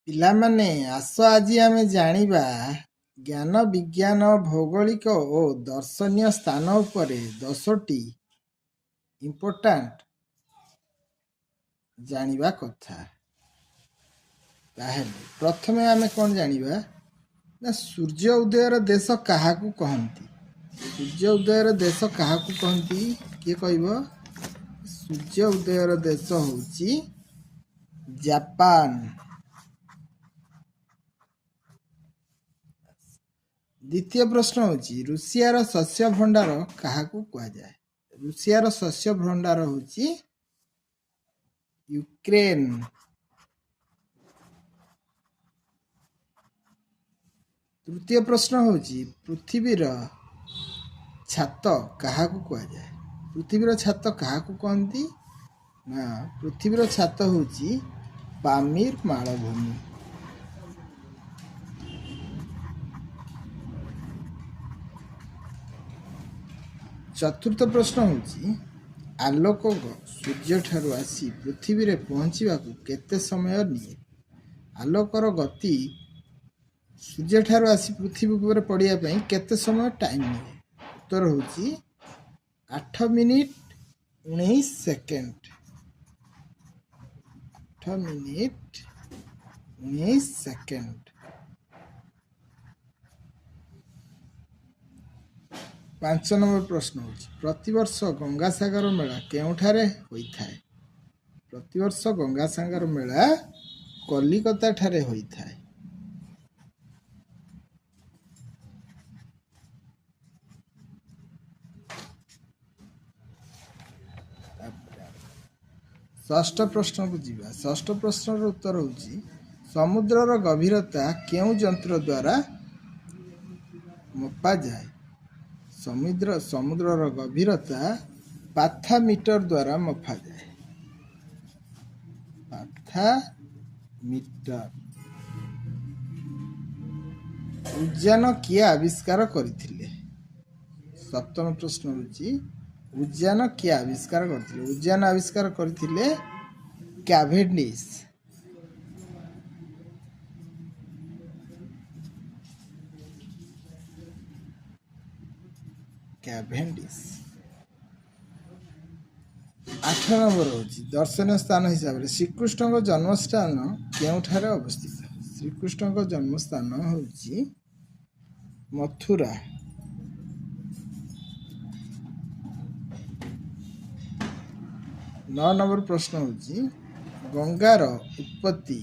ପିଲାମାନେ ଆସ ଆଜି ଆମେ ଜାଣିବା ଜ୍ଞାନ ବିଜ୍ଞାନ ଭୌଗୋଳିକ ଓ ଦର୍ଶନୀୟ ସ୍ଥାନ ଉପରେ 10ଟି ଇମ୍ପୋର୍ଟାଣ୍ଟ ଜାଣିବା କଥା। ତାହେଲେ ପ୍ରଥମେ ଆମେ କ'ଣ ଜାଣିବା ନା ସୂର୍ଯ୍ୟ ଉଦୟର ଦେଶ କାହାକୁ କହନ୍ତି? ସୂର୍ଯ୍ୟ ଉଦୟର ଦେଶ କାହାକୁ କହନ୍ତି? କିଏ କହିବ? ସୂର୍ଯ୍ୟ ଉଦୟର ଦେଶ ହେଉଛି ଜାପାନ। ଦ୍ୱିତୀୟ ପ୍ରଶ୍ନ ହେଉଛି ରୁଷିଆର ଶସ୍ୟ ଭଣ୍ଡାର କାହାକୁ କୁହାଯାଏ? ରୁଷିଆର ଶସ୍ୟ ଭଣ୍ଡାର ହେଉଛି ୟୁକ୍ରେନ। ତୃତୀୟ ପ୍ରଶ୍ନ ହେଉଛି ପୃଥିବୀର ଛାତ କାହାକୁ କୁହାଯାଏ? ପୃଥିବୀର ଛାତ କାହାକୁ କହନ୍ତି? ନା ପୃଥିବୀର ଛାତ ହେଉଛି ପାମିର ମାଳଭୂମି। ଚତୁର୍ଥ ପ୍ରଶ୍ନ ହେଉଛି ଆଲୋକ ସୂର୍ଯ୍ୟଠାରୁ ଆସି ପୃଥିବୀରେ ପହଞ୍ଚିବାକୁ କେତେ ସମୟ ନିଏ? ଆଲୋକର ଗତି ସୂର୍ଯ୍ୟଠାରୁ ଆସି ପୃଥିବୀ ଉପରେ ପଡ଼ିବା ପାଇଁ କେତେ ସମୟ ଟାଇମ୍ ନିଏ? ଉତ୍ତର ହେଉଛି 8 ମିନିଟ୍ 19 ସେକେଣ୍ଡ। 8 minute 19 second. ପାଞ୍ଚ ନମ୍ବର ପ୍ରଶ୍ନ ହେଉଛି ପ୍ରତିବର୍ଷ ଗଙ୍ଗାସାଗର ମେଳା କେଉଁଠାରେ ହୋଇଥାଏ? ପ୍ରତିବର୍ଷ ଗଙ୍ଗାସାଗର ମେଳା କଲିକତା ଠାରେ ହୋଇଥାଏ। ଷଷ୍ଠ ପ୍ରଶ୍ନକୁ ଯିବା। ଷଷ୍ଠ ପ୍ରଶ୍ନର ଉତ୍ତର ହେଉଛି ସମୁଦ୍ରର ଗଭୀରତା କେଉଁ ଯନ୍ତ୍ର ଦ୍ୱାରା ମପାଯାଏ? ସମୁଦ୍ରର ଗଭୀରତା ପାଥାମିଟର ଦ୍ୱାରା ମପାଯାଏ। ପାଥାମିଟର। ଉଦ୍ଯାନ କିଏ ଆବିଷ୍କାର କରିଥିଲେ? ସପ୍ତମ ପ୍ରଶ୍ନ ହେଉଛି ଉଦ୍ଯାନ କିଏ ଆବିଷ୍କାର କରିଥିଲେ? ଉଦ୍ଯାନ ଆବିଷ୍କାର କରିଥିଲେ କ୍ୟାଭେଣ୍ଡିସ୍। ଆଠ ନମ୍ବର ହେଉଛି ଦର୍ଶନୀୟ ସ୍ଥାନ ହିସାବରେ ଶ୍ରୀକୃଷ୍ଣଙ୍କ ଜନ୍ମସ୍ଥାନ କେଉଁଠାରେ ଅବସ୍ଥିତ? ଶ୍ରୀକୃଷ୍ଣଙ୍କ ଜନ୍ମସ୍ଥାନ ହେଉଛି ମଥୁରା। ନଅ ନମ୍ବର ପ୍ରଶ୍ନ ହେଉଛି ଗଙ୍ଗାର ଉତ୍ପତ୍ତି